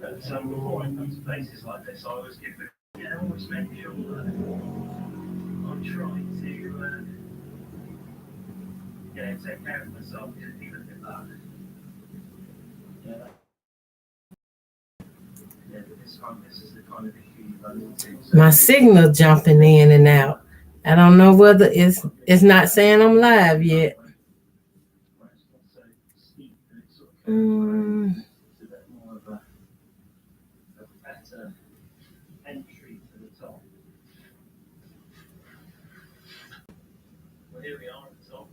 But before I come to places like this, I always give it. Yeah, I always make sure that I'm trying to take care of myself. Because if you look at that, this is the kind of issue you run into. So my signal jumping in and out. I don't know whether it's not saying I'm live yet. Mm. It's a bit more of a better entry to the top. Well, here we are at the top.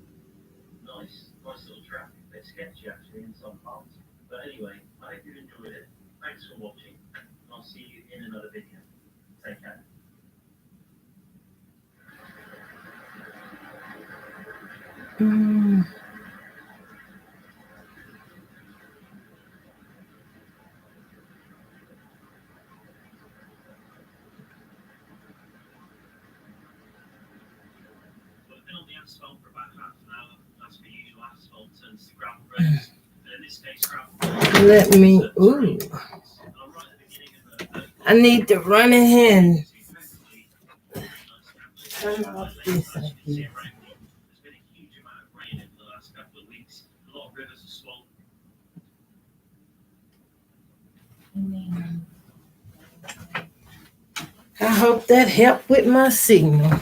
Nice little track. A bit sketchy actually in some parts. But anyway, I hope you enjoyed it. Thanks for watching. I'll see you in another video. Take care. Mm. So I've been on the asphalt for about half an hour. As per usual, asphalt turns to gravel roads. And in this case, gravel. Let me. Ooh. I need to run ahead. Turn off this up here. There's been a huge amount of rain in the last couple of weeks. A lot of rivers are swollen. I hope that helped with my signal.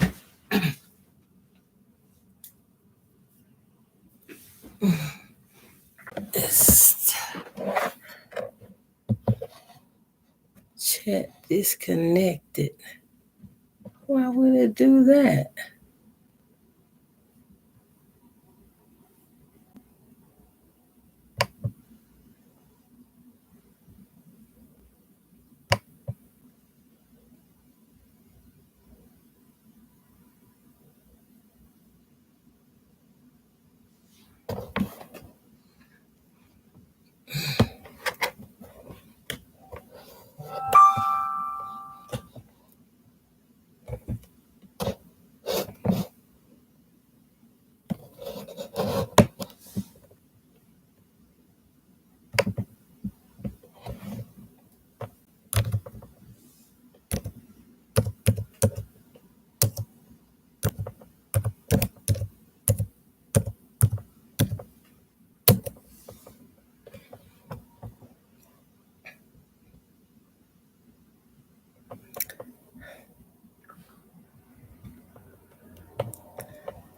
Chat disconnected. Why would it do that?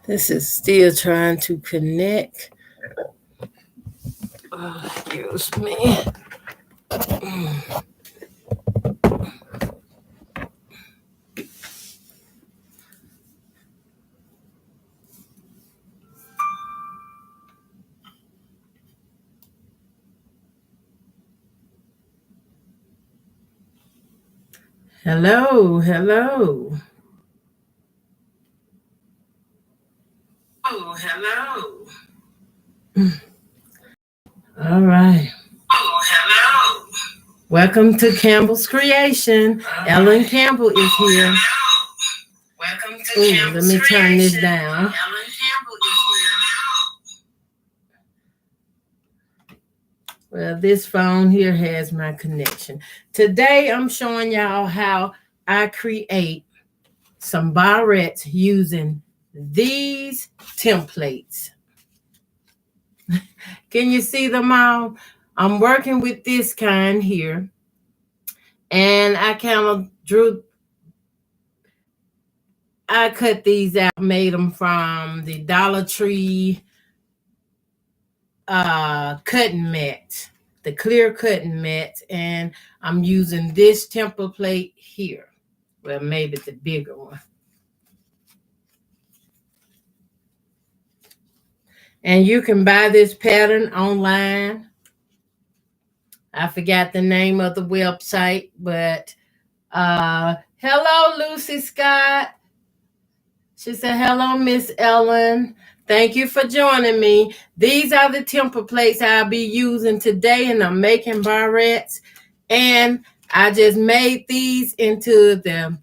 This is still trying to connect. Oh, excuse me. Hello. Oh, hello. All right. Oh, hello. Welcome to Campbell's Creation. Ellen Campbell is here. Welcome to Campbell's Let me turn this down. Ellen Campbell is here. Well, this phone here has my connection. Today, I'm showing y'all how I create some barrettes using these templates. Can you see them all? I'm working with this kind here. And I I cut these out, made them from the Dollar Tree cutting mat, the clear cutting mat. And I'm using this template here. Well, maybe the bigger one. And you can buy this pattern online. I forgot the name of the website, but hello, Lucy Scott. She said, hello, Miss Ellen. Thank you for joining me. These are the templates I'll be using today, and I'm making barrettes. And I just made these into the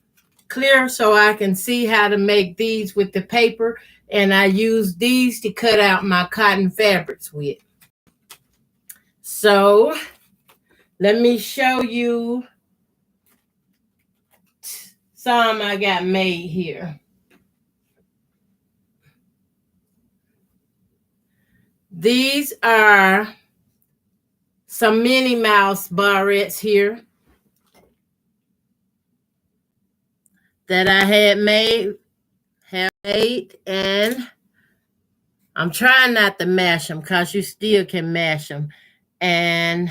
clear so I can see how to make these with the paper. And I use these to cut out my cotton fabrics with. So Let me show you some I got made here. These are some Minnie Mouse barrettes here that I have made, and I'm trying not to mash them because you still can mash them. And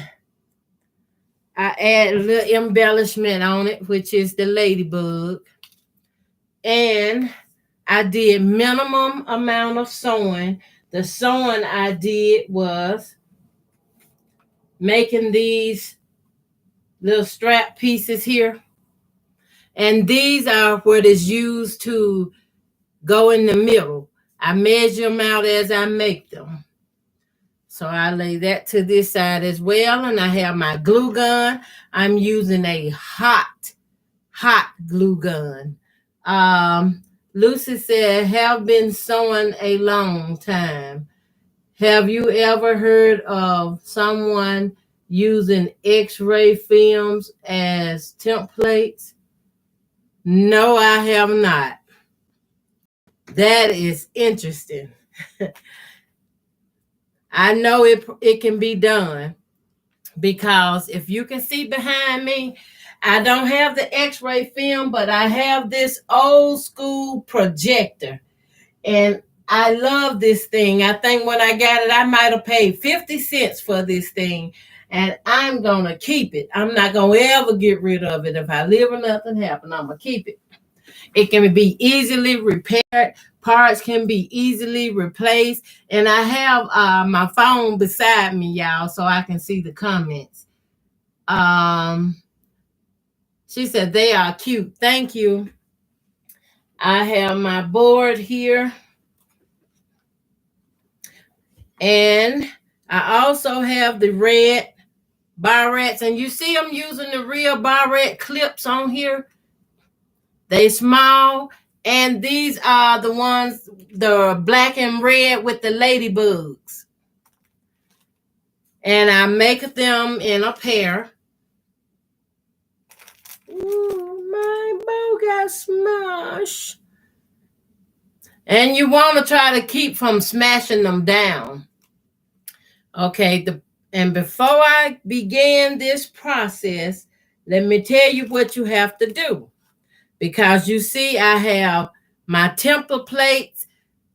I add a little embellishment on it, which is the ladybug. And I did minimum amount of sewing. The sewing I did was making these little strap pieces here. And these are what is used to go in the middle. I measure them out as I make them. So I lay that to this side as well. And I have my glue gun. I'm using a hot glue gun. Lucy said, have been sewing a long time. Have you ever heard of someone using x-ray films as templates? No, I have not. That is interesting. I know it can be done, because if you can see behind me, I don't have the x-ray film, but I have this old school projector. And I love this thing. I think when I got it, I might have paid 50 cents for this thing. And I'm going to keep it. I'm not going to ever get rid of it. If I live or nothing happen, I'm going to keep it. It can be easily repaired. Parts can be easily replaced. And I have my phone beside me, y'all, so I can see the comments. She said, they are cute. Thank you. I have my board here. And I also have the red Barrettes. And you see I'm using the real Barrette clips on here. They small. And these are the ones, the black and red with the ladybugs. And I make them in a pair. Ooh, my bow got smashed. And you want to try to keep from smashing them down. Okay, and before I begin this process, let me tell you what you have to do. Because you see, I have my template plates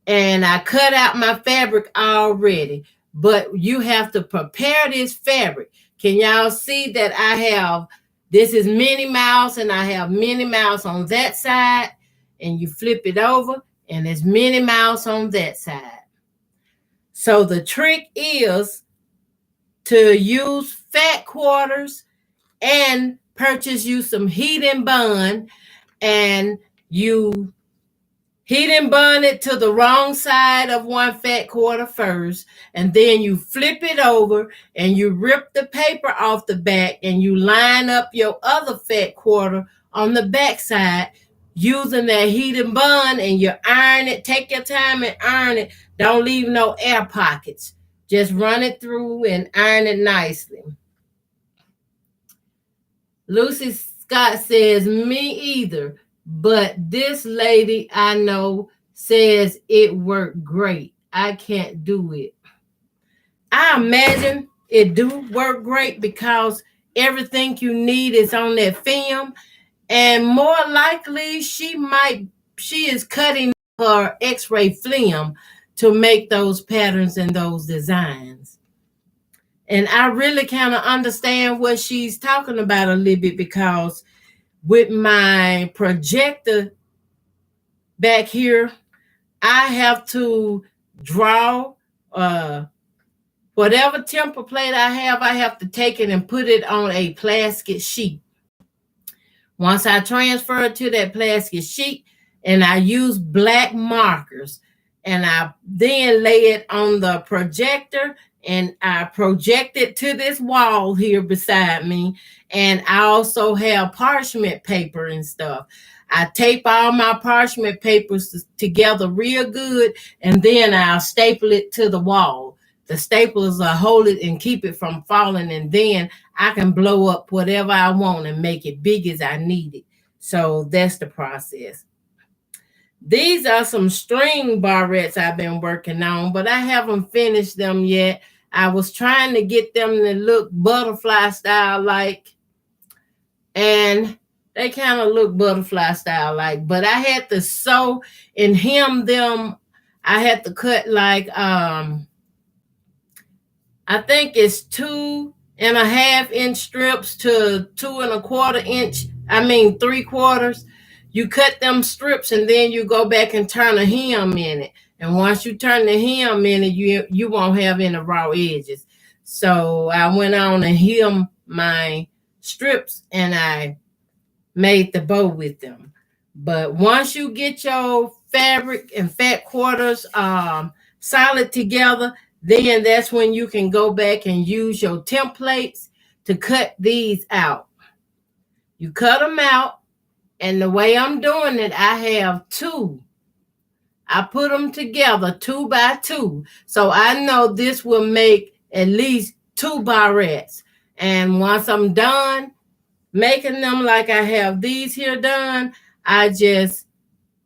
and I cut out my fabric already. But you have to prepare this fabric. Can y'all see that I have, this is Minnie Mouse and I have Minnie Mouse on that side. And you flip it over and there's Minnie Mouse on that side. So the trick is to use fat quarters and purchase you some heat and bond, and you heat and bond it to the wrong side of one fat quarter first, and then you flip it over and you rip the paper off the back and you line up your other fat quarter on the back side using that heat and bond, and you iron it. Take your time and iron it. Don't leave no air pockets. Just run it through and iron it nicely. Lucy Scott says, me either, but this lady I know says it worked great. I can't do it. I imagine it do work great because everything you need is on that film. And more likely, she is cutting her x-ray film to make those patterns and those designs. And I really kind of understand what she's talking about a little bit, because with my projector back here, I have to draw whatever template plate I have to take it and put it on a plastic sheet. Once I transfer it to that plastic sheet, and I use black markers, and I then lay it on the projector, and I project it to this wall here beside me. And I also have parchment paper and stuff. I tape all my parchment papers together real good, and then I'll staple it to the wall. The staplers will hold it and keep it from falling, and then I can blow up whatever I want and make it big as I need it. So that's the process. These are some string barrettes I've been working on, but I haven't finished them yet. I was trying to get them to look butterfly style like, and they kind of look butterfly style like, but I had to sew and hem them. I had to cut like I think it's 2.5 inch strips to 2.25 inch. I mean 3/4. You cut them strips and then you go back and turn a hem in it. And once you turn the hem in it, you won't have any raw edges. So I went on and hem my strips and I made the bow with them. But once you get your fabric and fat quarters solid together, then that's when you can go back and use your templates to cut these out. You cut them out, and the way I'm doing it, I have two. I put them together 2 by 2. So I know this will make at least 2 barrettes. And once I'm done making them like I have these here done, I just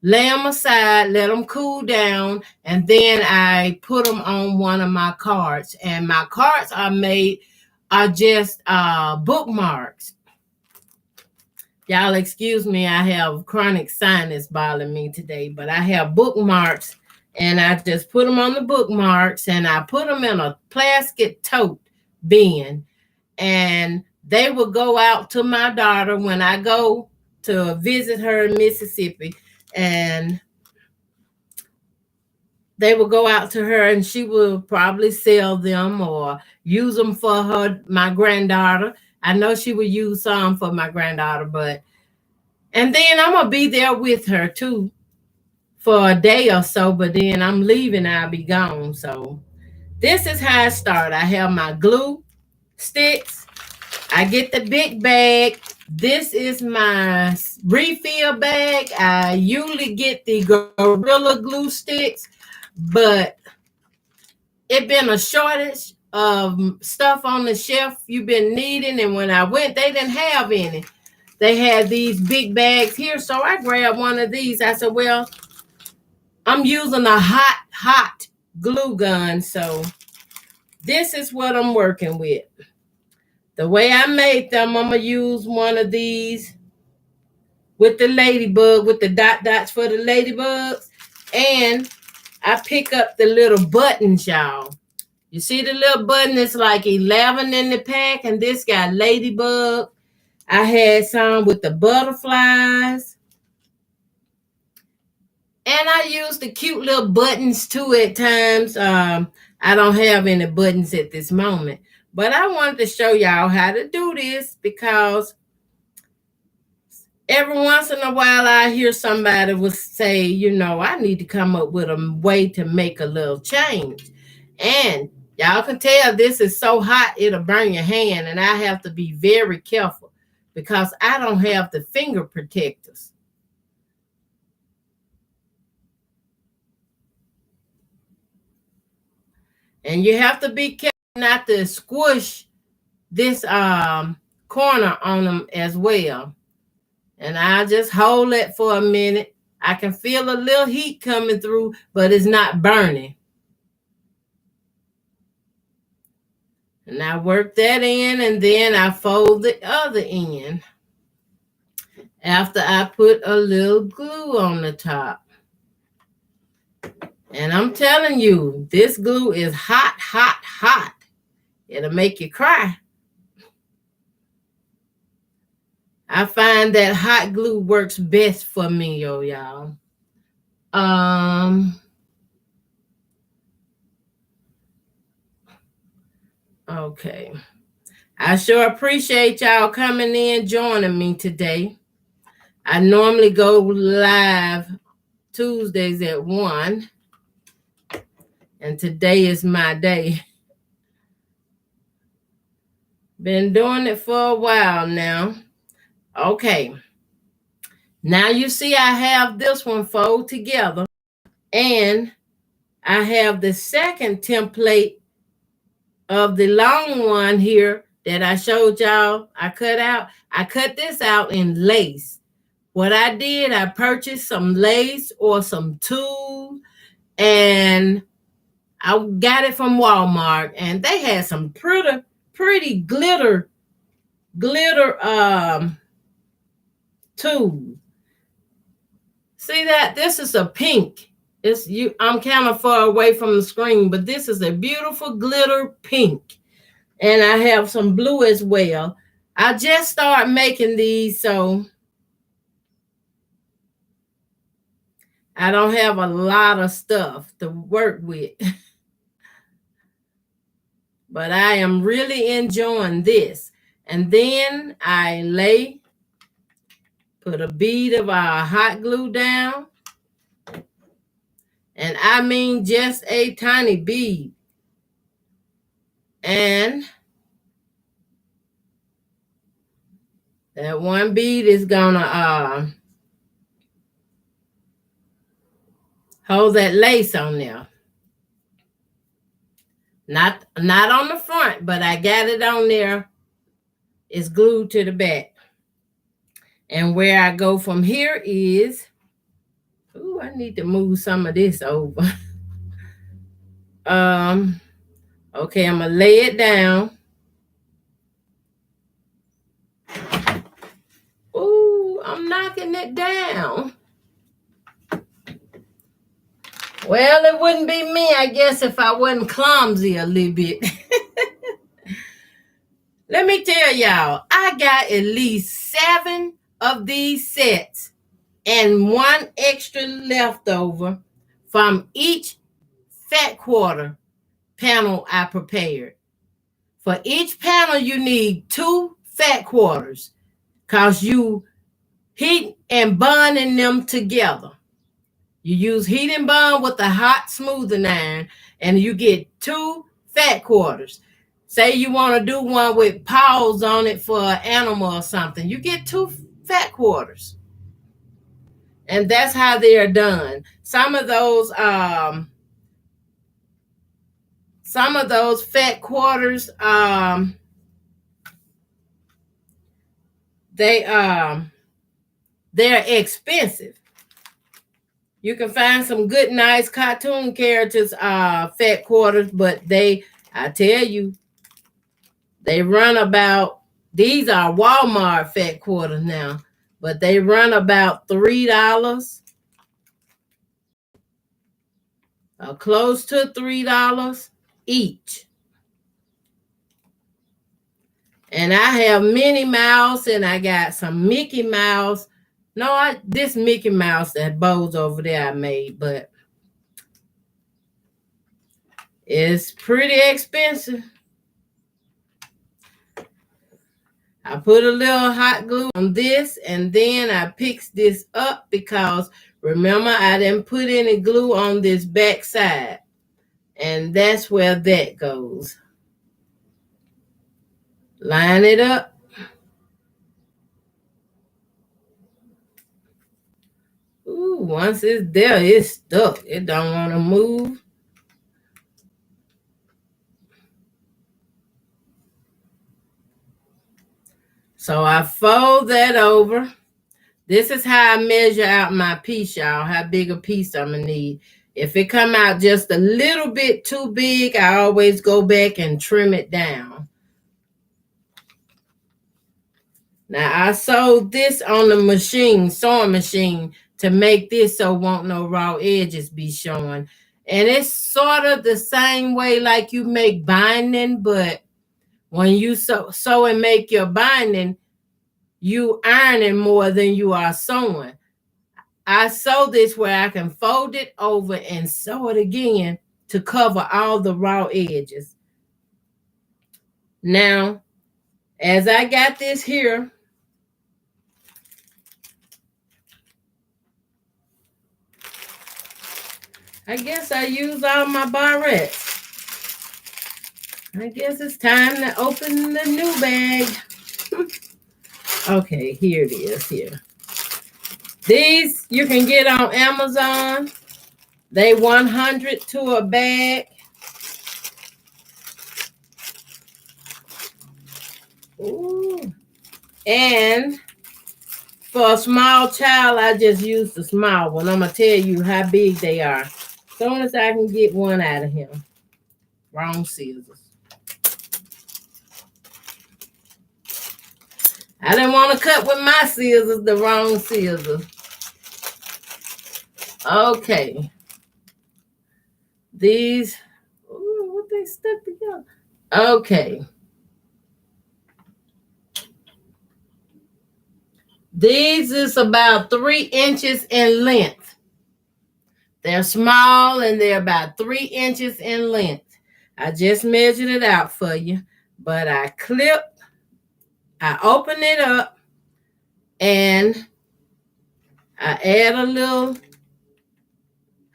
lay them aside, let them cool down, and then I put them on one of my cards. And my cards are just bookmarks. Y'all excuse me, I have chronic sinus bothering me today, but I have bookmarks, and I just put them on the bookmarks, and I put them in a plastic tote bin, and they will go out to my daughter when I go to visit her in Mississippi, and they will go out to her and she will probably sell them or use them for my granddaughter. I know she would use some for my granddaughter, and then I'm gonna be there with her too for a day or so, but then I'm leaving, I'll be gone. So this is how I start. I have my glue sticks. I get the big bag. This is my refill bag. I usually get the Gorilla Glue sticks, but it been a shortage of stuff on the shelf you've been needing, and when I went, they didn't have any. They had these big bags here, so I grabbed one of these. I said, well, I'm using a hot glue gun, so this is what I'm working with. The way I made them, I'm going to use one of these with the ladybug, with the dots for the ladybugs, and I pick up the little buttons, y'all. You see the little button? It's like 11 in the pack, and this got ladybug. I had some with the butterflies. And I use the cute little buttons too at times. I don't have any buttons at this moment. But I wanted to show y'all how to do this because every once in a while I hear somebody will say, I need to come up with a way to make a little change. And y'all can tell this is so hot, it'll burn your hand. And I have to be very careful because I don't have the finger protectors. And you have to be careful not to squish this corner on them as well. And I just hold it for a minute. I can feel a little heat coming through, but it's not burning. And I work that in, and then I fold the other end after I put a little glue on the top. And I'm telling you, this glue is hot, hot, hot. It'll make you cry. I find that hot glue works best for me, y'all. Okay. I sure appreciate y'all coming in, joining me today. I normally go live Tuesdays at 1. And today is my day. Been doing it for a while now. Okay. Now you see I have this one fold together. And I have the second template of the long one here that I showed y'all I cut out. I cut this out in lace. What I did, I purchased some lace or some tulle, and I got it from Walmart, and they had some pretty glitter tulle. See that? This is a pink. I'm kind of far away from the screen, but this is a beautiful glitter pink. And I have some blue as well. I just started making these, so I don't have a lot of stuff to work with. But I am really enjoying this. And then I put a bead of our hot glue down. And I mean just a tiny bead. And that one bead is gonna hold that lace on there. Not on the front, but I got it on there. It's glued to the back. And where I go from here is, ooh, I need to move some of this over. Okay, I'm gonna lay it down. Ooh, I'm knocking it down. Well, it wouldn't be me, I guess, if I wasn't clumsy a little bit. Let me tell y'all, I got at least 7 of these sets and 1 extra leftover from each fat quarter panel I prepared. For each panel, you need 2 fat quarters because you heat and bonding them together. You use heat and bond with a hot smoothing iron, and you get 2 fat quarters. Say you want to do one with paws on it for an animal or something. You get 2 fat quarters. And that's how they are done. Some of those fat quarters, they're expensive. You can find some good, nice cartoon characters, fat quarters, but I tell you, they run about, these are Walmart fat quarters now, but they run about $3, close to $3 each. And I have Minnie Mouse, and I got some Mickey Mouse. No, this Mickey Mouse that bows over there I made, but it's pretty expensive. I put a little hot glue on this, and then I picked this up because remember I didn't put any glue on this back side, and that's where that goes. Line it up. Ooh, once it's there, it's stuck. It don't want to move. So I fold that over. This is how I measure out my piece, y'all, how big a piece I'm going to need. If it come out just a little bit too big, I always go back and trim it down. Now, I sewed this on the sewing machine, to make this so won't no raw edges be showing. And it's sort of the same way like you make binding, but when you sew and make your binding, you ironing more than you are sewing. I sew this where I can fold it over and sew it again to cover all the raw edges. Now, as I got this here, I guess I used all my barrettes. I guess it's time to open the new bag. Okay, here it is here. These you can get on Amazon. They $100 to a bag. Ooh. And for a small child, I just use the small one. I'm going to tell you how big they are. As soon as I can get one out of him. Wrong scissors. I didn't want to cut with my scissors, the wrong scissors. Okay. These, ooh, what they stuck together. Okay. These is about 3 inches in length. They're small and they're about 3 inches in length. I just measured it out for you, but I open it up, and I add a little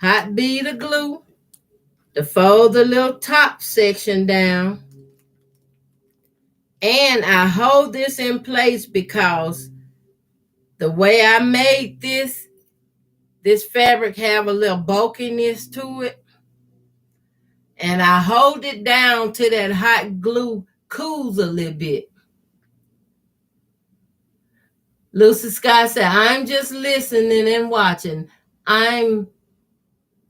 hot bead of glue to fold the little top section down. And I hold this in place because the way I made this fabric have a little bulkiness to it. And I hold it down till that hot glue cools a little bit. Lucy Scott said, I'm just listening and watching. I'm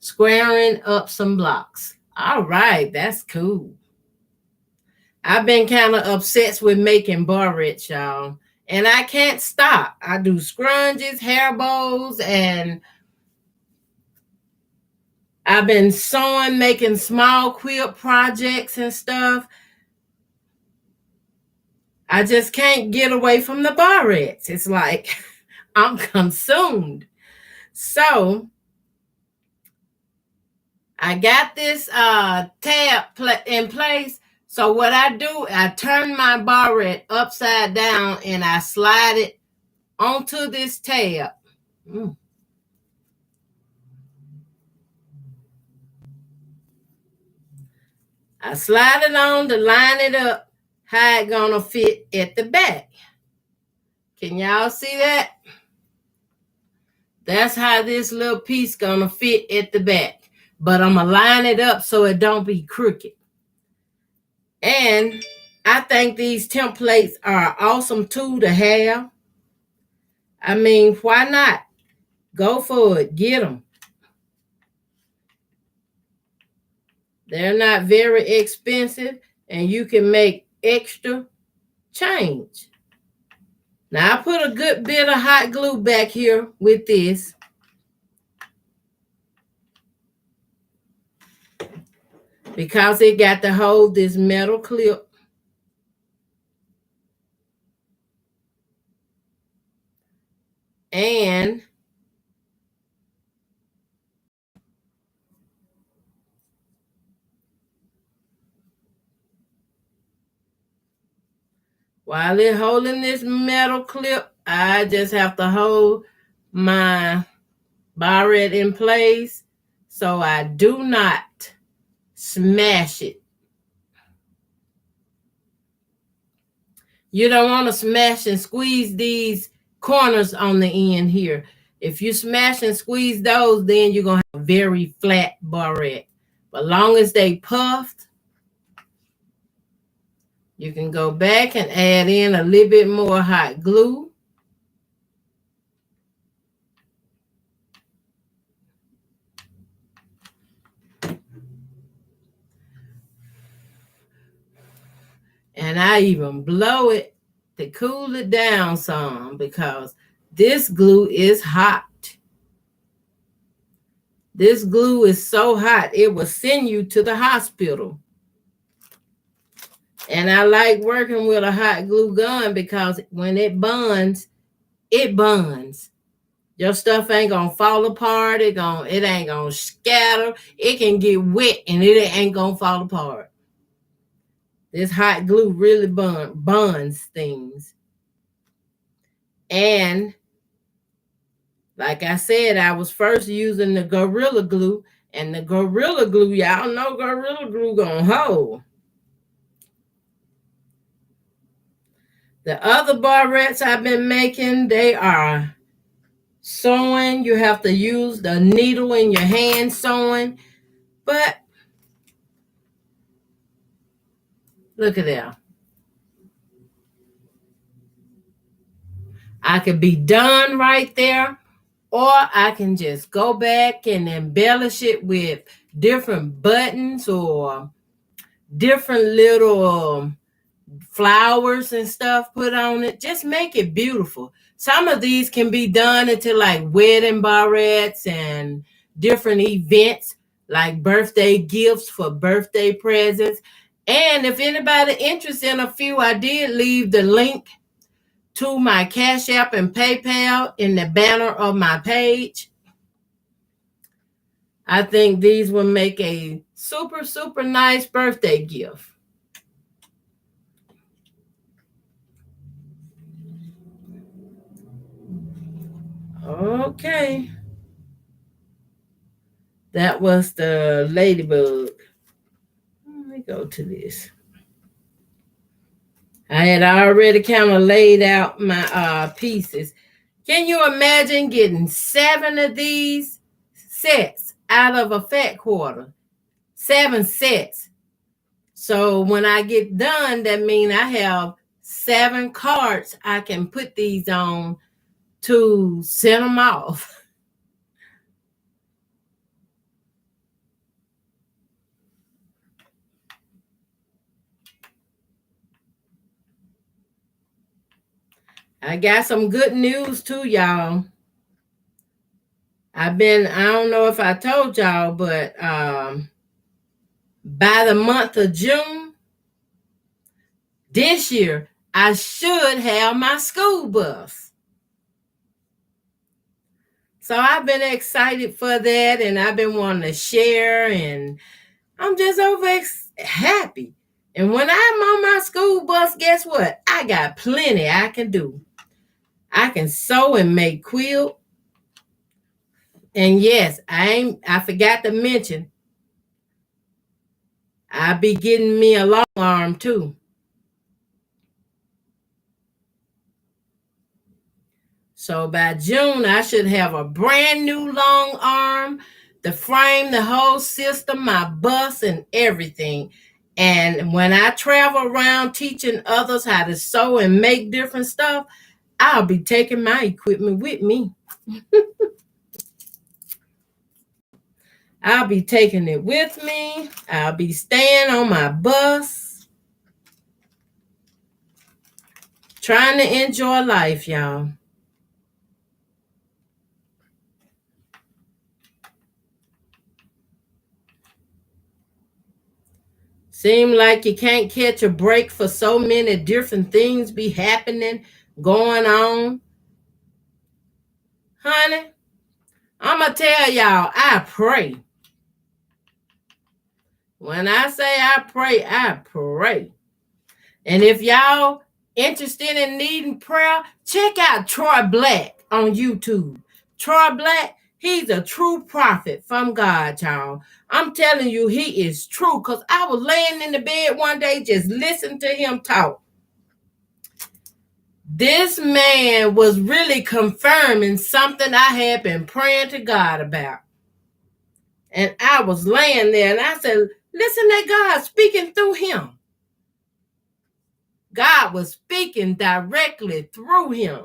squaring up some blocks. All right, that's cool. I've been kind of obsessed with making barrettes, y'all. And I can't stop. I do scrunchies, hair bows, and I've been sewing, making small quilt projects and stuff. I just can't get away from the barrettes. It's like I'm consumed. So I got this tab in place. So what I do, I turn my barrette upside down and I slide it onto this tab. I slide it on to line it up how it gonna fit at the back. Can y'all see that? That's how this little piece gonna fit at the back. But I'm gonna line it up so it don't be crooked. And I think these templates are an awesome tool to have. I mean, why not? Go for it. Get them. They're not very expensive, and you can make extra change. Now, I put a good bit of hot glue back here with this. Because it got to hold this metal clip. And while it's holding this metal clip, I just have to hold my barrette in place so I do not smash it. You don't want to smash and squeeze these corners on the end here. If you smash and squeeze those, then you're going to have a very flat barrette. But long as they puffed, you can go back and add in a little bit more hot glue. And I even blow it to cool it down some because this glue is hot. This glue is so hot, it will send you to the hospital. And I like working with a hot glue gun because when it burns, it burns. Your stuff ain't gonna fall apart. It ain't gonna scatter. It can get wet and it ain't gonna fall apart. This hot glue really burns things. And like I said, I was first using the Gorilla Glue, and the Gorilla Glue, y'all know Gorilla Glue gonna hold. The other barrettes I've been making, they are sewing. You have to use the needle in your hand sewing. But look at that. I could be done right there, or I can just go back and embellish it with different buttons or different little flowers and stuff put on it. Just make it beautiful. Some of these can be done into like wedding barrettes and different events, like birthday gifts for birthday presents. And if anybody interested in a few, I did leave the link to my Cash App and PayPal in the banner of my page. I think these will make a super, super nice birthday gift. Okay. That was the ladybug. Let me go to this. I had already kind of laid out my pieces. Can you imagine getting 7 of these sets out of a fat quarter? 7 sets. So when I get done, that means I have 7 cards I can put these on to send them off. I got some good news too, y'all. I don't know if I told y'all, but by the month of June this year, I should have my school bus. So I've been excited for that, and I've been wanting to share, and I'm just happy. And when I'm on my school bus, guess what? I got plenty I can do. I can sew and make quilt. And yes, I forgot to mention, I'll be getting me a long arm too. So by June, I should have a brand new long arm, the frame, the whole system, my bus, and everything. And when I travel around teaching others how to sew and make different stuff, I'll be taking my equipment with me. I'll be taking it with me. I'll be staying on my bus, trying to enjoy life, y'all. Seem like you can't catch a break for so many different things be happening, going on. Honey, I'm going to tell y'all, I pray. When I say I pray, I pray. And if y'all interested in needing prayer, check out Troy Black on YouTube. Troy Black, he's a true prophet from God, y'all. I'm telling you, he is true, because I was laying in the bed one day just listening to him talk. This man was really confirming something I had been praying to God about. And I was laying there and I said, listen to God speaking through him. God was speaking directly through him.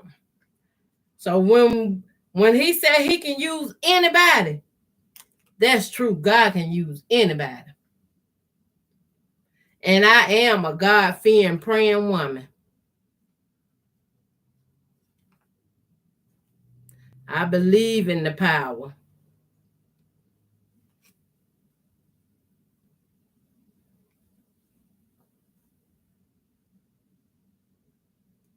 So when he said he can use anybody, that's true. God can use anybody. And I am a God-fearing, praying woman. I believe in the power.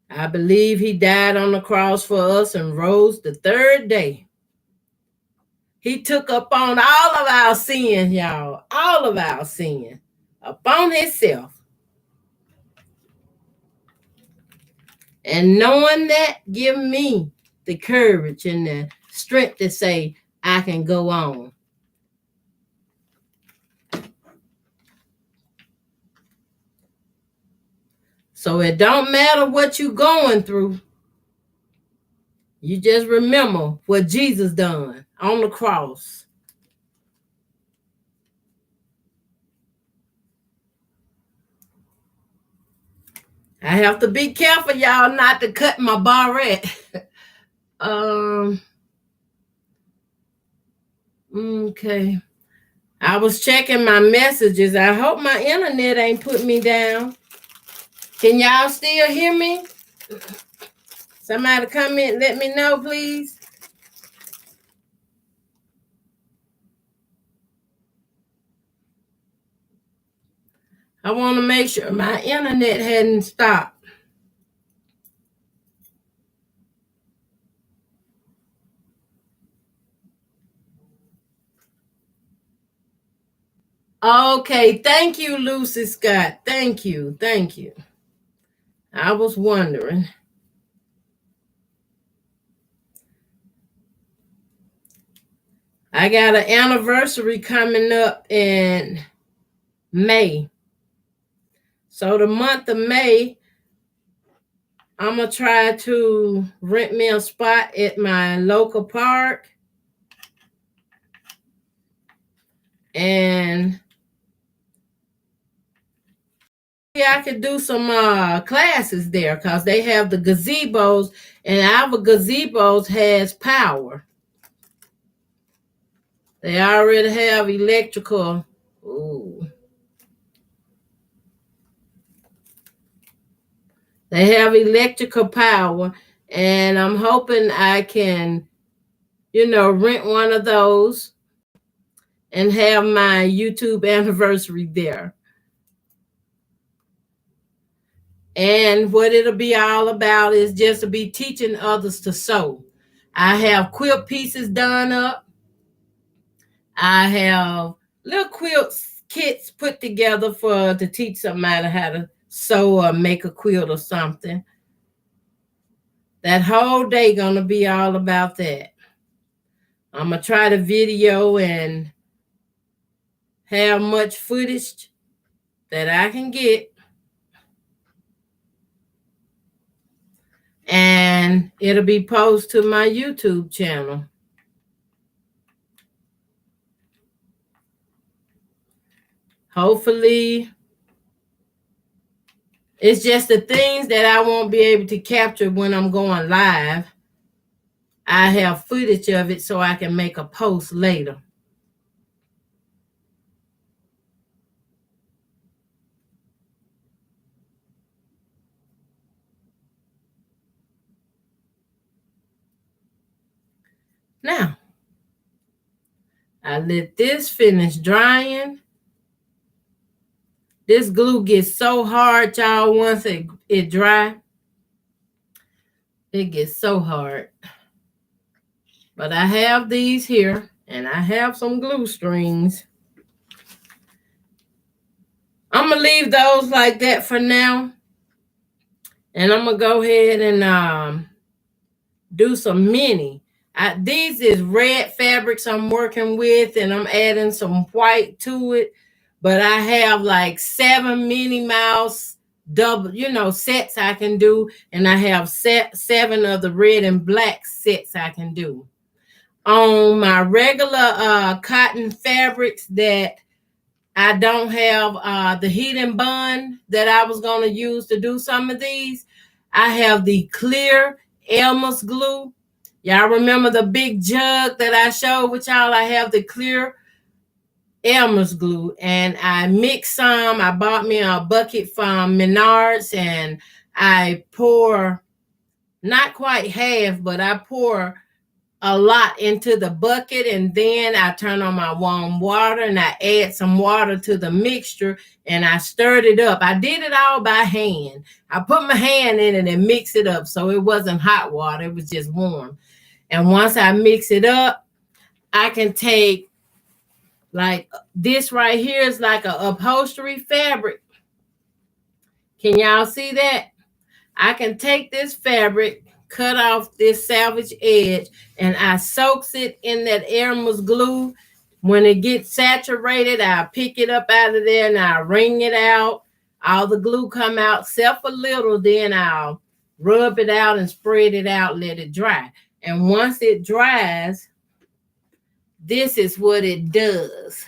I believe he died on the cross for us and rose the 3rd day. He took up on all of our sin, y'all, all of our sin, upon himself. And knowing that, give me the courage and the strength to say, I can go on. So it don't matter what you're going through. You just remember what Jesus done on the cross. I have to be careful, y'all, not to cut my barrette. Okay. I was checking my messages. I hope my internet ain't put me down. Can y'all still hear me? Somebody comment, let me know, please. I want to make sure my internet hadn't stopped. Okay, thank you, Lucy Scott. Thank you. Thank you. I was wondering. I got an anniversary coming up in May. So the month of May, I'm going to try to rent me a spot at my local park. And I could do some classes there because they have the gazebos, and our gazebos has power. They already have electrical. Ooh. They have electrical power, and I'm hoping I can, rent one of those and have my YouTube anniversary there. And what it'll be all about is just to be teaching others to sew. I have quilt pieces done up. I have little quilt kits put together to teach somebody how to sew or make a quilt or something. That whole day gonna be all about that. I'm gonna try to video and have much footage that I can get. And it'll be posted to my YouTube channel. Hopefully, it's just the things that I won't be able to capture when I'm going live. I have footage of it so I can make a post later. Now, I let this finish drying. This glue gets so hard, y'all, once it dry. It gets so hard. But I have these here, and I have some glue strings. I'm going to leave those like that for now. And I'm going to go ahead and do some mini. These is red fabrics I'm working with, and I'm adding some white to it. But I have like 7 Minnie Mouse double, sets I can do. And I have 7 of the red and black sets I can do. On my regular cotton fabrics that I don't have the heat and bond that I was going to use to do some of these, I have the clear Elmer's glue. Y'all remember the big jug that I showed with y'all? I have the clear Elmer's glue, and I mix some. I bought me a bucket from Menards, and I pour not quite half, but I pour a lot into the bucket, and then I turn on my warm water and I add some water to the mixture, and I stirred it up. I did it all by hand. I put my hand in it and mix it up, so it wasn't hot water, it was just warm. And once I mix it up, I can take, like this right here is like a upholstery fabric. Can y'all see that? I can take this fabric, cut off this salvage edge, and I soaks it in that Elmer's glue. When it gets saturated, I pick it up out of there and I wring it out. All the glue come out, except a little, then I'll rub it out and spread it out, let it dry. And once it dries, this is what it does.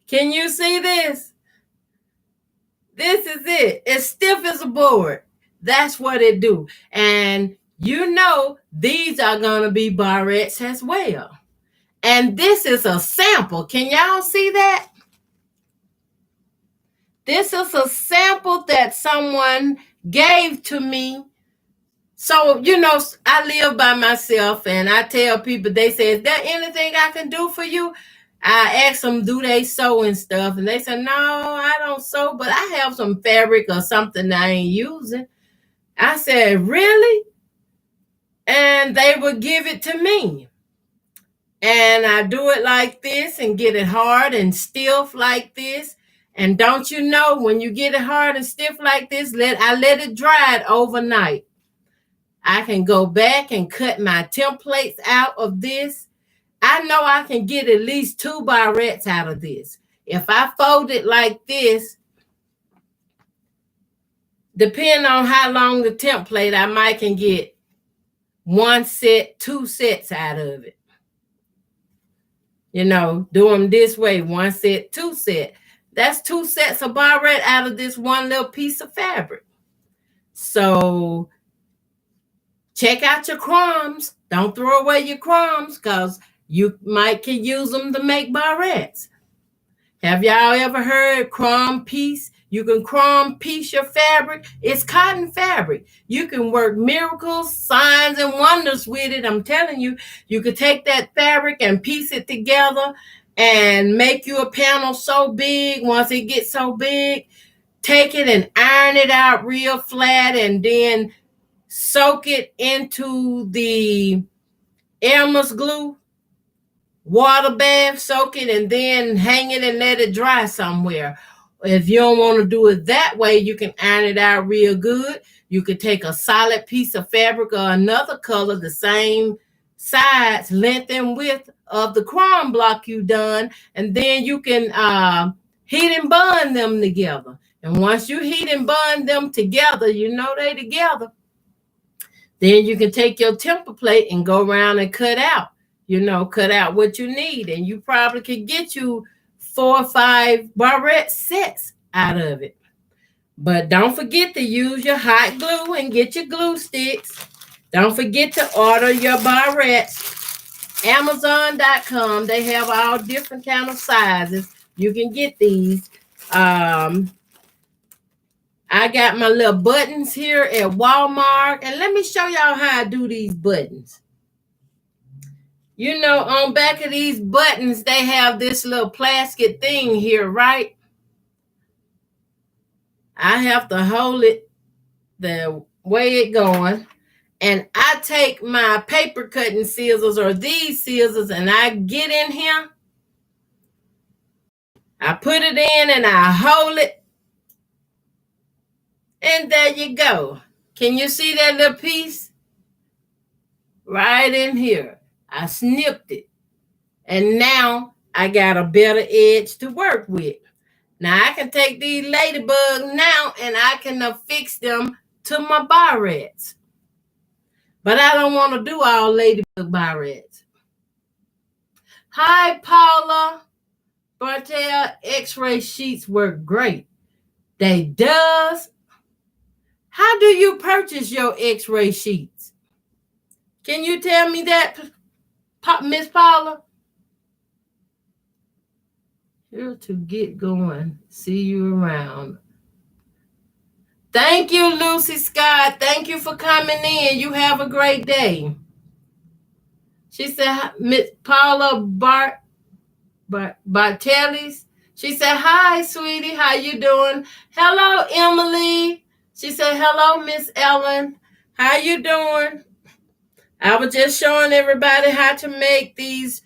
Can you see this? This is it. It's stiff as a board. That's what it do. And you know these are going to be barrettes as well. And this is a sample. Can y'all see that? This is a sample that someone gave to me. So, you know, I live by myself and I tell people, they say, is there anything I can do for you? I ask them, do they sew and stuff? And they say, no, I don't sew, but I have some fabric or something I ain't using. I said, really? And they would give it to me. And I do it like this and get it hard and stiff like this. And don't you know, when you get it hard and stiff like this, I let it dry it overnight. I can go back and cut my templates out of this. I know I can get at least 2 barrettes out of this. If I fold it like this, depending on how long the template, I might can get 1 set, 2 sets out of it. You know, do them this way, 1 set, 2 set. That's 2 sets of barrette out of this one little piece of fabric. So check out your crumbs. Don't throw away your crumbs because you might can use them to make barrettes. Have y'all ever heard crumb piece? You can crumb piece your fabric. It's cotton fabric. You can work miracles, signs, and wonders with it. I'm telling you, you could take that fabric and piece it together and make you a panel so big. Once it gets so big, take it and iron it out real flat and then soak it into the Elmer's glue. Water bath, soak it, and then hang it and let it dry somewhere. If you don't want to do it that way, you can iron it out real good. You could take a solid piece of fabric or another color, the same size, length, and width of the crumb block you done, and then you can heat and bond them together. And once you heat and bond them together, you know they together. Then you can take your temper plate and go around and cut out. You know, cut out what you need, and you probably could get you 4 or 5 barrette sets out of it. But don't forget to use your hot glue and get your glue sticks. Don't forget to order your barrettes. Amazon.com. They have all different kind of sizes. You can get these. I got my little buttons here at Walmart, and let me show y'all how I do these buttons. You know, on back of these buttons, they have this little plastic thing here, right? I have to hold it the way it's going. And I take my paper cutting scissors or these scissors and I get in here. I put it in and I hold it. And there you go. Can you see that little piece? Right in here. I snipped it. And now I got a better edge to work with. Now I can take these ladybugs now and I can affix them to my barrettes. But I don't want to do all ladybug barrettes. Hi, Paula. Bartell X-ray sheets work great. They does. How do you purchase your X-ray sheets? Can you tell me that, Miss Paula? Here to get going. See you around. Thank you, Lucy Scott. Thank you for coming in. You have a great day. She said, Miss Paula Bartellis. She said, hi, sweetie. How you doing? Hello, Emily. She said, hello, Miss Ellen. How you doing? I was just showing everybody how to make these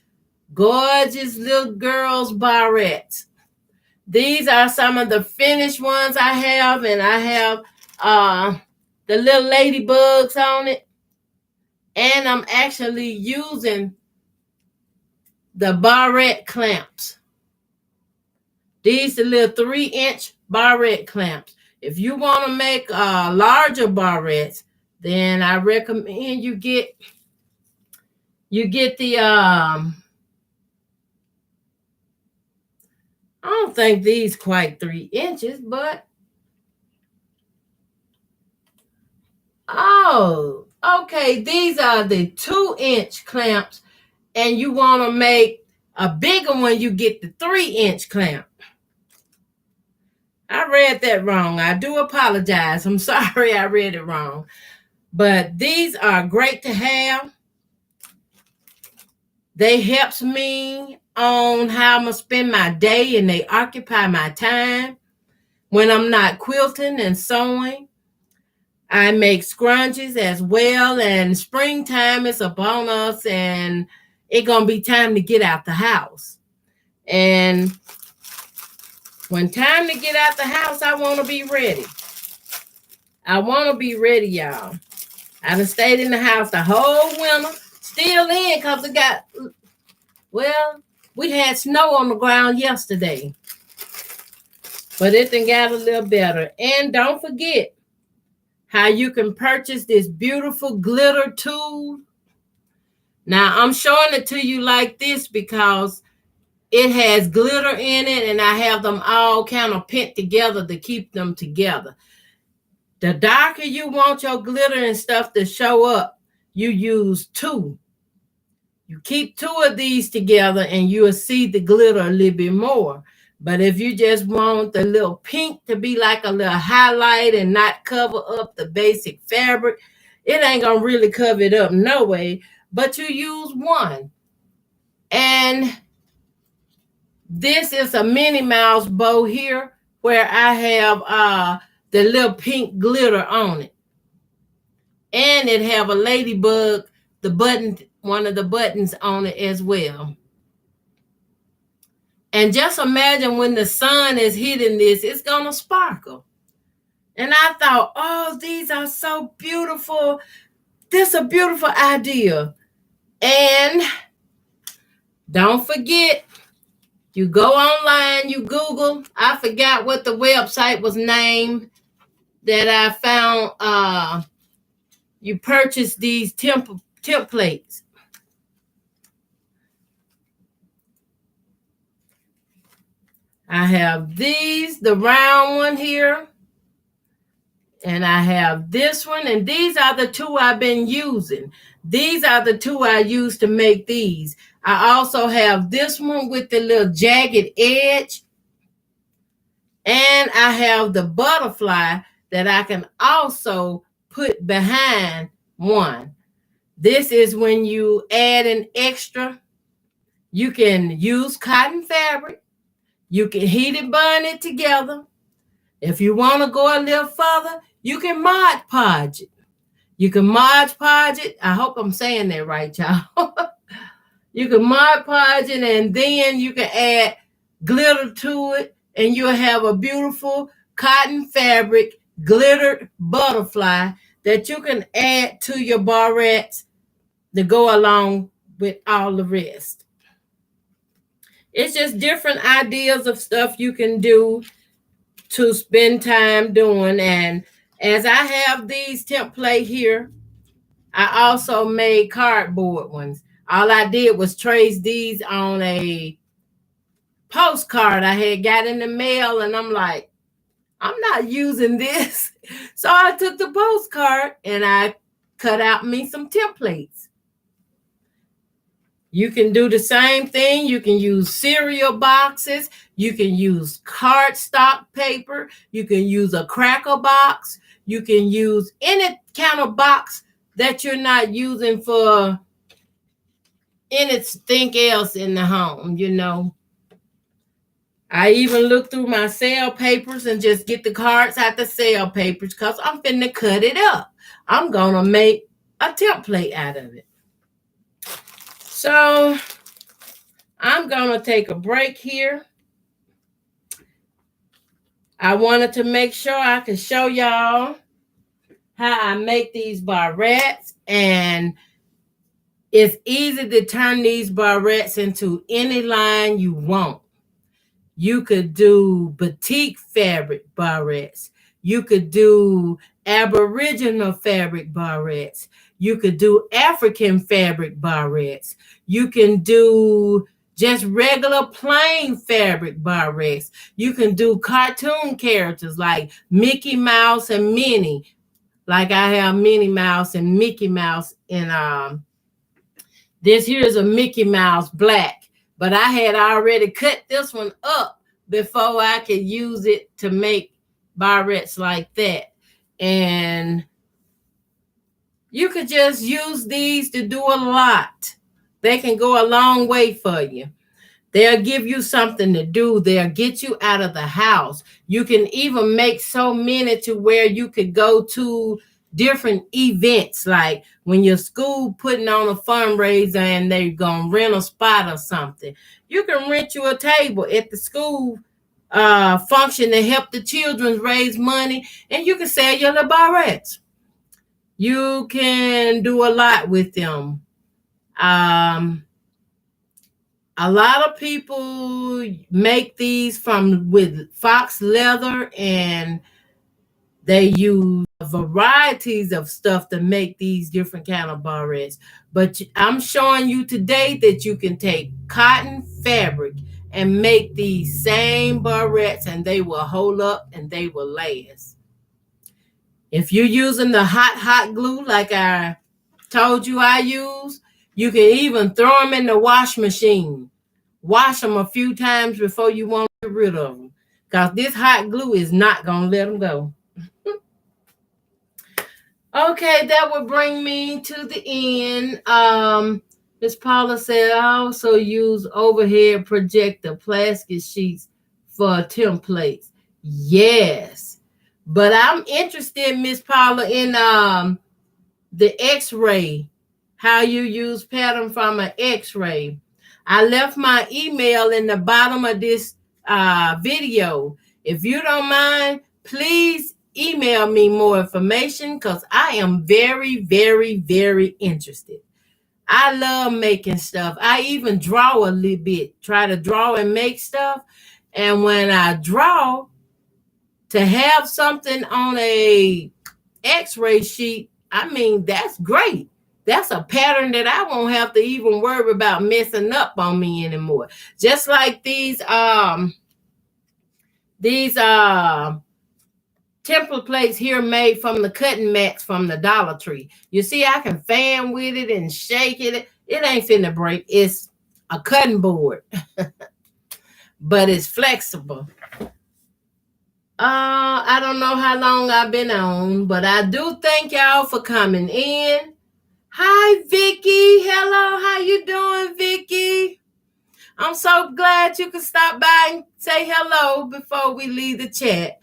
gorgeous little girls' barrettes. These are some of the finished ones I have, and I have the little ladybugs on it. And I'm actually using the barrette clamps. These are the little 3-inch barrette clamps. If you want to make larger barrettes, then I recommend you get the I don't think these quite 3 inches, but Oh, okay. These are the 2-inch clamps, and you want to make a bigger one, you get the 3-inch clamp. I read that wrong. I do apologize. I'm sorry I read it wrong. But these are great to have. They helps me on how I'm going to spend my day, and they occupy my time when I'm not quilting and sewing. I make scrunchies as well, and springtime is upon us, and it's going to be time to get out the house. And when time to get out the house, I want to be ready. I want to be ready, y'all. I done stayed in the house the whole winter, still in because it got, well, we had snow on the ground yesterday. But it done got a little better. And don't forget how you can purchase this beautiful glitter tool. Now, I'm showing it to you like this because it has glitter in it, and I have them all kind of pent together to keep them together. The darker you want your glitter and stuff to show up, you use 2. You keep 2 of these together, and you'll see the glitter a little bit more. But if you just want the little pink to be like a little highlight and not cover up the basic fabric, it ain't going to really cover it up no way. But you use 1. And this is a Minnie Mouse bow here where I have the little pink glitter on it. And it have a ladybug, the button, one of the buttons on it as well. And just imagine when the sun is hitting this, it's going to sparkle. And I thought, oh, these are so beautiful. This is a beautiful idea. And don't forget, you go online, you Google. I forgot what the website was named that I found. You purchase these templates. I have these, the round one here. And I have this one. And these are the 2 I've been using. These are the 2 I use to make these. I also have this one with the little jagged edge. And I have the butterfly that I can also put behind one. This is when you add an extra. You can use cotton fabric. You can heat it, bond it together. If you want to go a little further, you can Mod Podge it. You can Mod Podge it. I hope I'm saying that right, y'all. You can Mod Podge it, and then you can add glitter to it, and you'll have a beautiful cotton fabric glittered butterfly that you can add to your barrettes to go along with all the rest. It's just different ideas of stuff you can do to spend time doing. And as I have these template here, I also made cardboard ones. All I did was trace these on a postcard I had got in the mail, and I'm like, I'm not using this. So I took the postcard and I cut out me some templates. You can do the same thing. You can use cereal boxes. You can use cardstock paper. You can use a cracker box. You can use any kind of box that you're not using for anything else in the home, you know. I even look through my sale papers and just get the cards out the sale papers because I'm finna cut it up. I'm going to make a template out of it. So I'm going to take a break here. I wanted to make sure I could show y'all how I make these barrettes, and it's easy to turn these barrettes into any line you want. You could do batik fabric barrettes. You could do Aboriginal fabric barrettes. You could do African fabric barrettes. You can do just regular plain fabric barrettes. You can do cartoon characters like Mickey Mouse and Minnie. Like I have Minnie Mouse and Mickey Mouse, and this here is a Mickey Mouse black, but I had already cut this one up before I could use it to make barrettes like that. And you could just use these to do a lot. They can go a long way for you. They'll give you something to do. They'll get you out of the house. You can even make so many to where you could go to different events, like when your school putting on a fundraiser and they're going to rent a spot or something. You can rent you a table at the school function to help the children raise money, and you can sell your little barrettes. You can do a lot with them. A lot of people make these with fox leather, and they use varieties of stuff to make these different kind of barrettes. But I'm showing you today that you can take cotton fabric and make these same barrettes, and they will hold up and they will last. If you're using the hot glue like I told you I use, you can even throw them in the wash machine. Wash them a few times before you want to get rid of them, because this hot glue is not going to let them go. Okay, that would bring me to the end. Miss Paula said, I also use overhead projector plastic sheets for templates. Yes, but I'm interested, Miss Paula, in the X-ray, how you use pattern from an X-ray. I left my email in the bottom of this video. If you don't mind, please email me more information, because I am very, very, very interested. I love making stuff. I even draw a little bit, try to draw and make stuff. And when I draw, to have something on a X-ray sheet, I mean, that's great. That's a pattern that I won't have to even worry about messing up on me anymore. Just like these template plates here made from the cutting mats from the Dollar Tree. You see, I can fan with it and shake it. It ain't finna break. It's a cutting board, but it's flexible. I don't know how long I've been on, but I do thank y'all for coming in. Hi, Vicky. Hello, how you doing, Vicky? I'm so glad you could stop by and say hello before we leave the chat.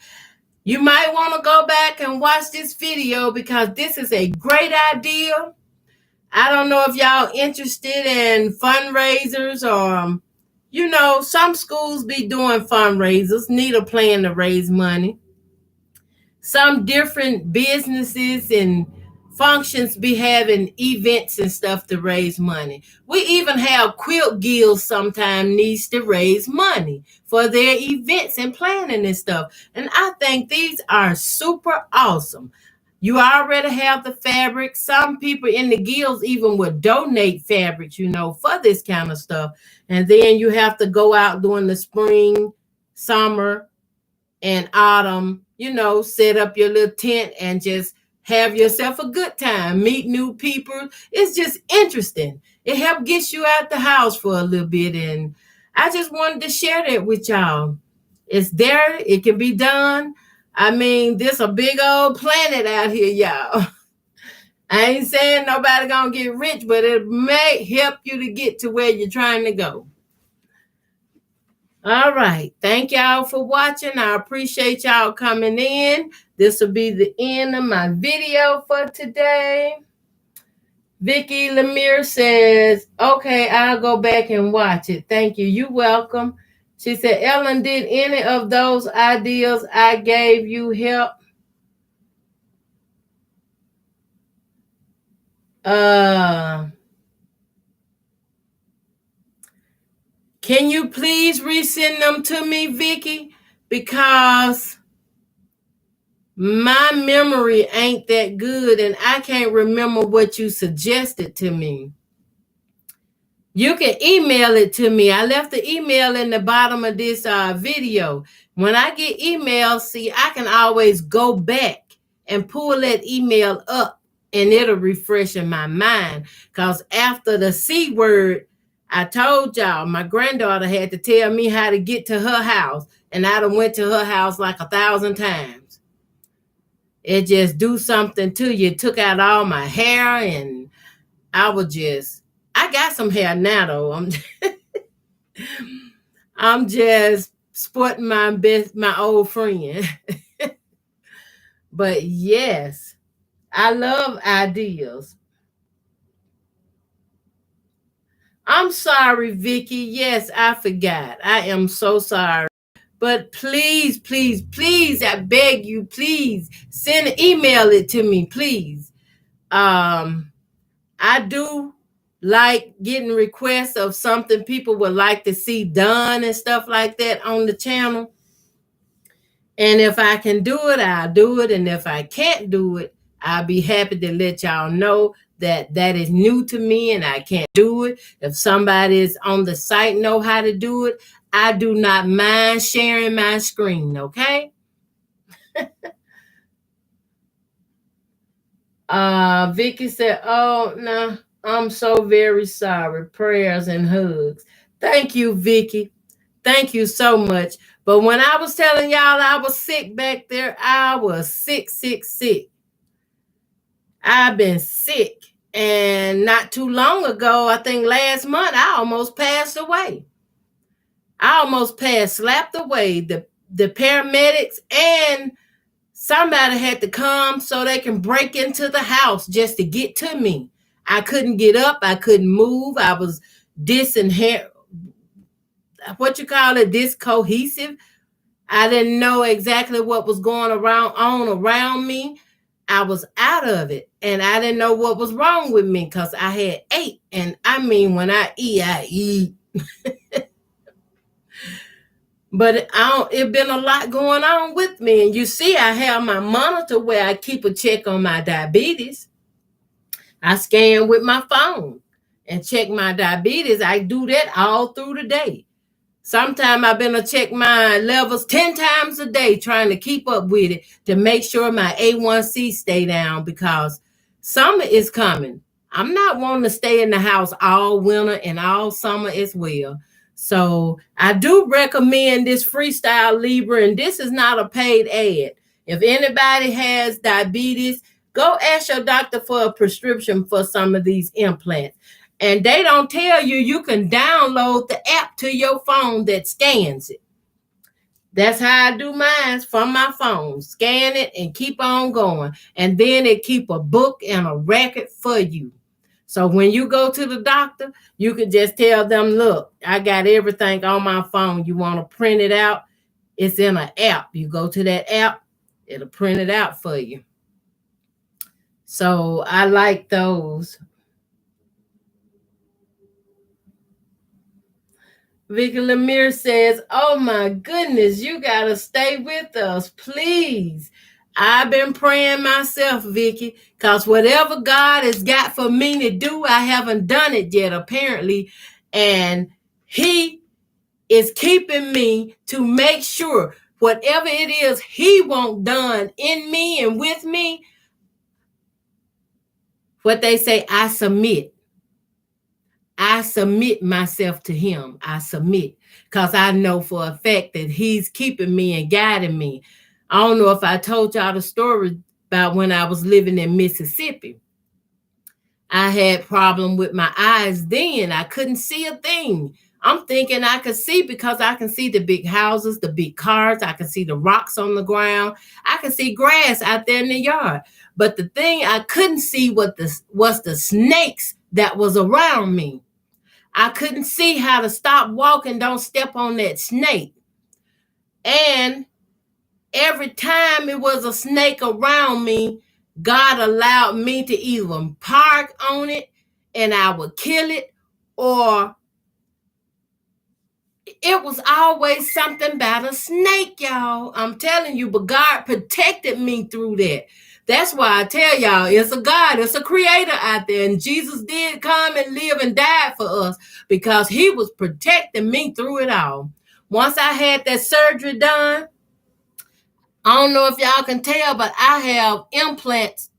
You might want to go back and watch this video, because this is a great idea. I don't know if y'all interested in fundraisers, or, some schools be doing fundraisers, need a plan to raise money. Some different businesses and functions be having events and stuff to raise money. We even have quilt guilds sometimes needs to raise money for their events and planning and stuff. And I think these are super awesome. You already have the fabric. Some people in the guilds even would donate fabric, for this kind of stuff. And then you have to go out during the spring, summer, and autumn, set up your little tent and just have yourself a good time, meet new people. It's just interesting. It helps get you out the house for a little bit. And I just wanted to share that with y'all. It's there. It can be done. I mean, this a big old planet out here, y'all. I ain't saying nobody gonna get rich, but it may help you to get to where you're trying to go. All right. Thank y'all for watching. I appreciate y'all coming in. This will be the end of my video for today. Vicky Lemire says, okay, I'll go back and watch it. Thank you. You're welcome. She said, Ellen, did any of those ideas I gave you help? Can you please resend them to me, Vicky? Because my memory ain't that good, and I can't remember what you suggested to me. You can email it to me. I left the email in the bottom of this video. When I get emails, see, I can always go back and pull that email up, and it'll refresh in my mind. Because after the C word, I told y'all my granddaughter had to tell me how to get to her house, and I done went to her house like 1,000 times. It just do something to you. It took out all my hair, and I got some hair now though. I'm just sporting my old friend. But yes, I love ideas. I'm sorry, Vicky. Yes, I forgot. I am so sorry. But please, please, please, I beg you, please email it to me, please. I do like getting requests of something people would like to see done and stuff like that on the channel. And if I can do it, I'll do it. And if I can't do it, I'll be happy to let y'all know that is new to me and I can't do it. If somebody is on the site know how to do it, I do not mind sharing my screen, okay? Vicky said, oh, no, I'm so very sorry. Prayers and hugs. Thank you, Vicky. Thank you so much. But when I was telling y'all I was sick back there, I was sick. I've been sick. And not too long ago, I think last month, I almost passed away. Slapped away. The paramedics and somebody had to come so they can break into the house just to get to me. I couldn't get up. I couldn't move. I was discohesive. I didn't know exactly what was going on around me. I was out of it, and I didn't know what was wrong with me because I had ate. And I mean, when I eat. But it's been a lot going on with me. And you see, I have my monitor where I keep a check on my diabetes. I scan with my phone and check my diabetes. I do that all through the day. Sometimes I've been to check my levels 10 times a day, trying to keep up with it to make sure my A1C stay down, because summer is coming. I'm not wanting to stay in the house all winter and all summer as well. So I do recommend this Freestyle Libre, and this is not a paid ad. If anybody has diabetes, go ask your doctor for a prescription for some of these implants. And they don't tell you you can download the app to your phone that scans it. That's how I do mine from my phone. Scan it and keep on going. And then it keep a book and a record for you. So when you go to the doctor, you can just tell them, look, I got everything on my phone. You want to print it out? It's in an app. You go to that app, it'll print it out for you. So I like those. Vicky Lemire says, oh my goodness, you got to stay with us, please. I've been praying myself, Vicky, because whatever God has got for me to do, I haven't done it yet, apparently. And he is keeping me to make sure whatever it is he wants done in me and with me, what they say, I submit. I submit myself to him. I submit, because I know for a fact that he's keeping me and guiding me. I don't know if I told y'all the story about when I was living in Mississippi. I had problem with my eyes then. I couldn't see a thing. I'm thinking I could see because I can see the big houses, the big cars. I can see the rocks on the ground. I can see grass out there in the yard. But the thing I couldn't see was the snakes that was around me. I couldn't see how to stop walking, don't step on that snake. And every time it was a snake around me, God allowed me to either park on it and I would kill it, or it was always something about a snake, y'all. I'm telling you, but God protected me through that. That's why I tell y'all, it's a God, it's a creator out there. And Jesus did come and live and die for us because he was protecting me through it all. Once I had that surgery done, I don't know if y'all can tell, but I have implants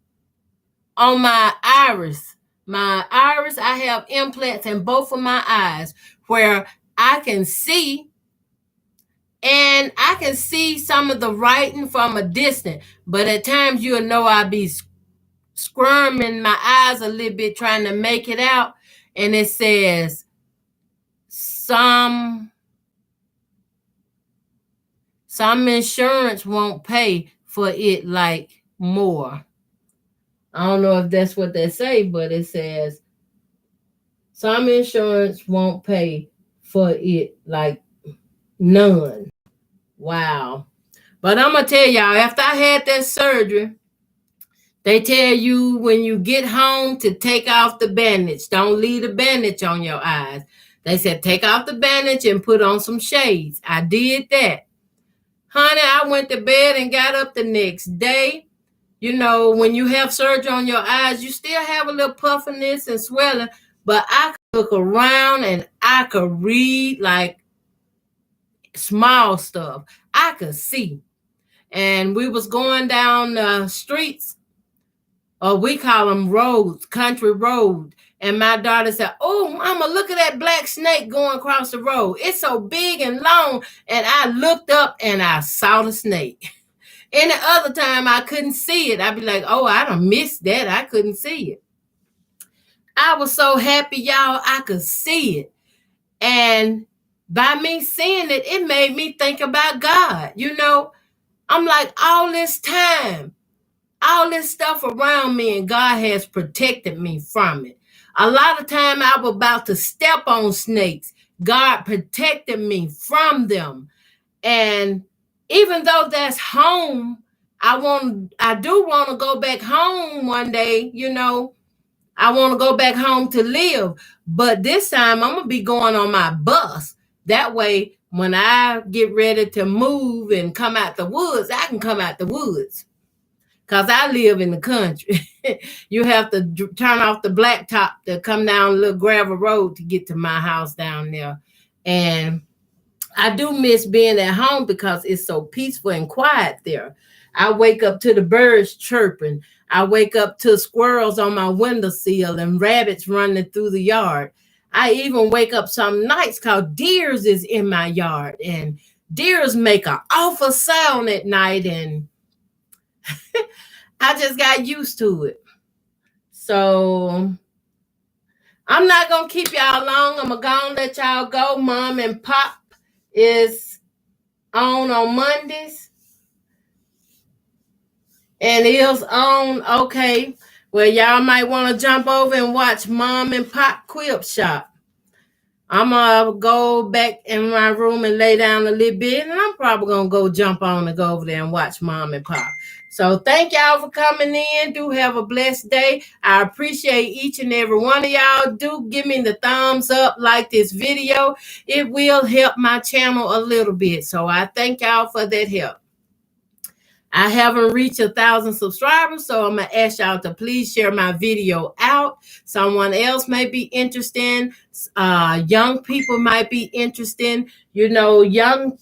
on my iris. My iris, I have implants in both of my eyes where I can see, and I can see some of the writing from a distance, but at times you'll know I'll be squirming my eyes a little bit trying to make it out, and it says some insurance won't pay for it like more. I don't know if that's what they say, but it says some insurance won't pay for it like none. Wow. But I'm going to tell y'all, after I had that surgery, they tell you when you get home to take off the bandage. Don't leave the bandage on your eyes. They said take off the bandage and put on some shades. I did that. Honey, I went to bed and got up the next day. You know, when you have surgery on your eyes, you still have a little puffiness and swelling, but I could look around and I could read like small stuff. I could see. And we was going down the streets, or we call them roads, country road. And my daughter said, "Oh, mama, look at that black snake going across the road. It's so big and long." And I looked up and I saw the snake. Any other time I couldn't see it. I'd be like, "Oh, I done missed that. I couldn't see it." I was so happy, y'all, I could see it. And by me seeing it, it made me think about God. You know, I'm like, all this time, all this stuff around me, and God has protected me from it. A lot of time I was about to step on snakes. God protected me from them. And even though that's home, I do want to go back home one day, you know. I want to go back home to live. But this time I'm gonna be going on my bus. That way, when I get ready to move and come out the woods, I can come out the woods. Cause I live in the country. You have to turn off the blacktop to come down a little gravel road to get to my house down there. And I do miss being at home because it's so peaceful and quiet there. I wake up to the birds chirping. I wake up to squirrels on my windowsill and rabbits running through the yard. I even wake up some nights because deers is in my yard, and deers make an awful sound at night, and I just got used to it. So I'm not going to keep y'all long. I'm going to let y'all go. Mom and Pop is on Mondays. And is on, okay. Well, y'all might want to jump over and watch Mom and Pop Quilt Shop. I'm going to go back in my room and lay down a little bit. And I'm probably going to go jump on and go over there and watch Mom and Pop. So thank y'all for coming in. Do have a blessed day. I appreciate each and every one of y'all. Do give me the thumbs up, like this video. It will help my channel a little bit. So I thank y'all for that help. I haven't reached 1,000 subscribers, so I'm going to ask y'all to please share my video out. Someone else may be interested. Young people might be interested. You know, young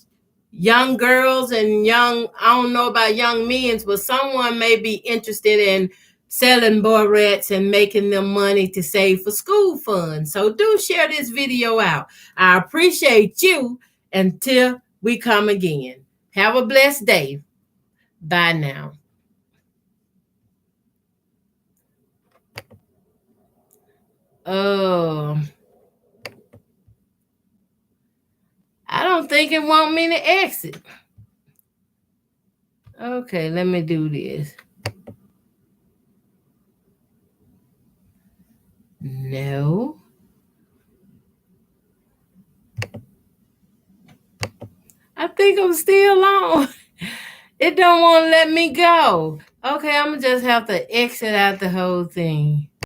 girls and I don't know about young men, but someone may be interested in selling Barrettes and making them money to save for school funds. So do share this video out. I appreciate you. Until we come again. Have a blessed day. Bye now. I don't think it want me to exit. Okay, let me do this. No. I think I'm still on. It don't want to let me go. Okay, I'm going to just have to exit out the whole thing.